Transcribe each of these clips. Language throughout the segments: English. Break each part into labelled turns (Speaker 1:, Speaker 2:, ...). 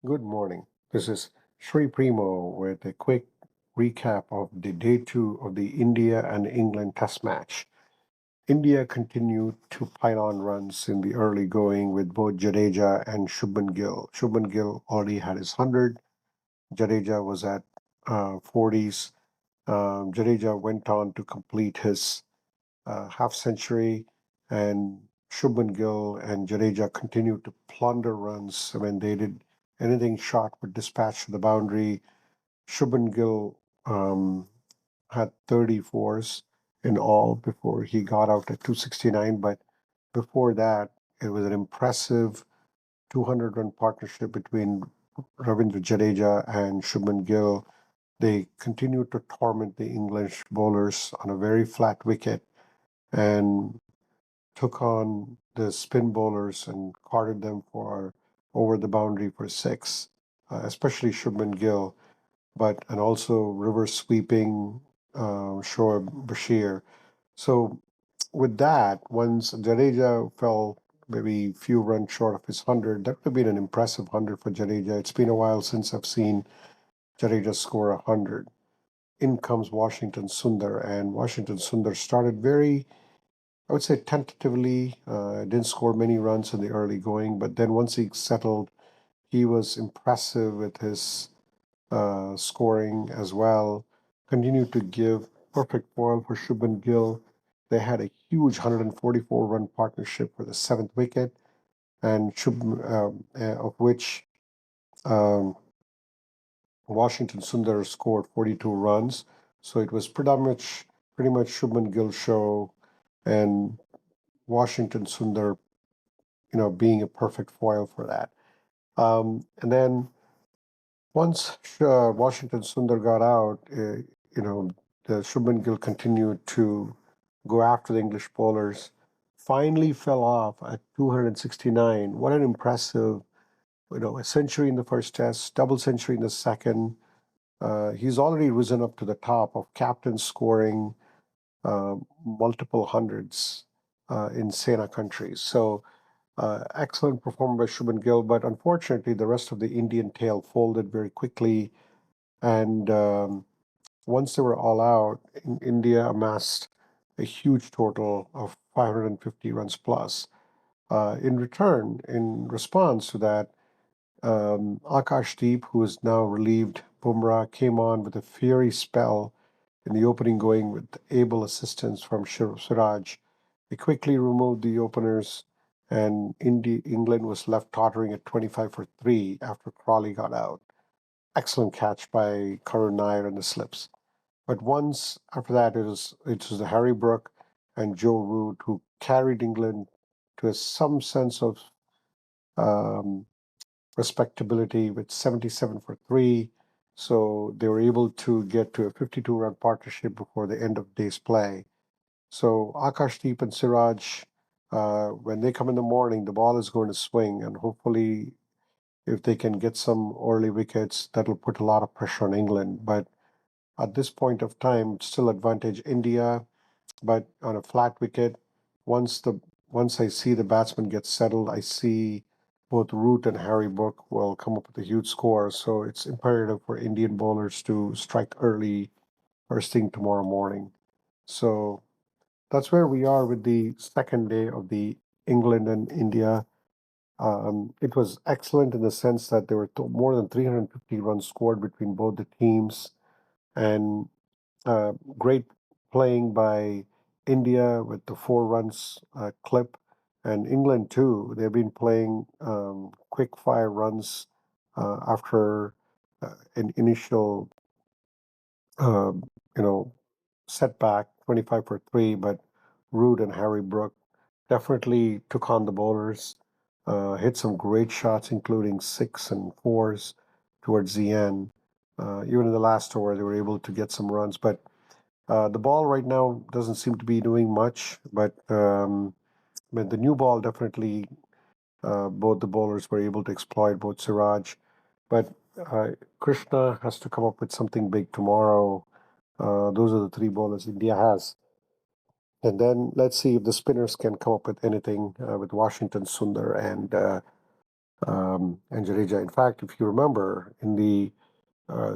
Speaker 1: Good morning. This is Sri Primo with a quick recap of the day two of the India and England Test match. India continued to pile on runs in the early going with both Jadeja and Shubman Gill. Shubman Gill already had his 100. Jadeja was at 40s. Jadeja went on to complete his half century, and Shubman Gill and Jadeja continued to plunder runs. I mean, they did anything short with dispatch to the boundary. Shubman Gill had 34s in all before he got out at 269, but before that, it was an impressive 200-run partnership between Ravindra Jadeja and Shubman Gill. They continued to torment the English bowlers on a very flat wicket and took on the spin bowlers and carted them for over the boundary for six, especially Shubman Gill, but and also reverse sweeping Shoaib Bashir. So with that, once Jadeja fell maybe few runs short of his 100, that would have been an impressive 100 for Jadeja. It's been a while since I've seen Jadeja score 100. In comes Washington Sundar, and Washington Sundar started very, I would say, tentatively. Didn't score many runs in the early going, but then once he settled, he was impressive with his scoring as well. Continued to give perfect foil for Shubman Gill. They had a huge 144-run partnership for the seventh wicket, and of which um, Washington Sundar scored 42 runs. So it was pretty much Shubman Gill's show, and Washington Sundar, being a perfect foil for that. And then once Washington Sundar got out, the Shubman Gill continued to go after the English bowlers. Finally fell off at 269. What an impressive, a century in the first test, double century in the second. He's already risen up to the top of captains scoring multiple hundreds in Sena countries. So excellent performance by Shubman Gill, but unfortunately, the rest of the Indian tail folded very quickly. And once they were all out, India amassed a huge total of 550 runs plus. In return, in response to that, Akashdeep, who is now relieved Bumrah, came on with a fiery spell in the opening going with able assistance from Siraj. They quickly removed the openers, and England was left tottering at 25 for 3 after Crawley got out. Excellent catch by Karun Nair on the slips. But once after that, it was the Harry Brook and Joe Root who carried England to some sense of um, respectability with 77 for 3. So they were able to get to a 52-run partnership before the end of day's play. So Akashdeep and Siraj, when they come in the morning, the ball is going to swing, and hopefully, if they can get some early wickets, that'll put a lot of pressure on England. But at this point of time, still advantage India, but on a flat wicket, once the once I see the batsman get settled, I see both Root and Harry Brook will come up with a huge score. So it's imperative for Indian bowlers to strike early first thing tomorrow morning. So that's where we are with the second day of the England and India. It was excellent in the sense that there were more than 350 runs scored between both the teams, and great playing by India with the 4 runs clip, and England too. They've been playing quick fire runs after an initial, uh, you know, setback, 25 for 3. But Root and Harry Brook definitely took on the bowlers, hit some great shots, including six and fours towards the end. Even in the last over, they were able to get some runs, but the ball right now doesn't seem to be doing much, but the new ball definitely, both the bowlers were able to exploit, both Siraj. But Krishna has to come up with something big tomorrow. Those are the three bowlers India has. And then let's see if the spinners can come up with anything with Washington Sundar and and Jadeja. In fact, if you remember, in the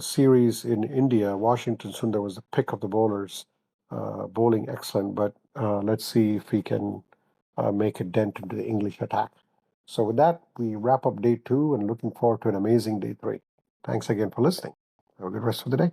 Speaker 1: series in India, Washington Sundar was the pick of the bowlers, bowling excellent. But let's see if he can make a dent into the English attack. So with that, we wrap up day 2 and looking forward to an amazing day 3. Thanks again for listening. Have a good rest of the day.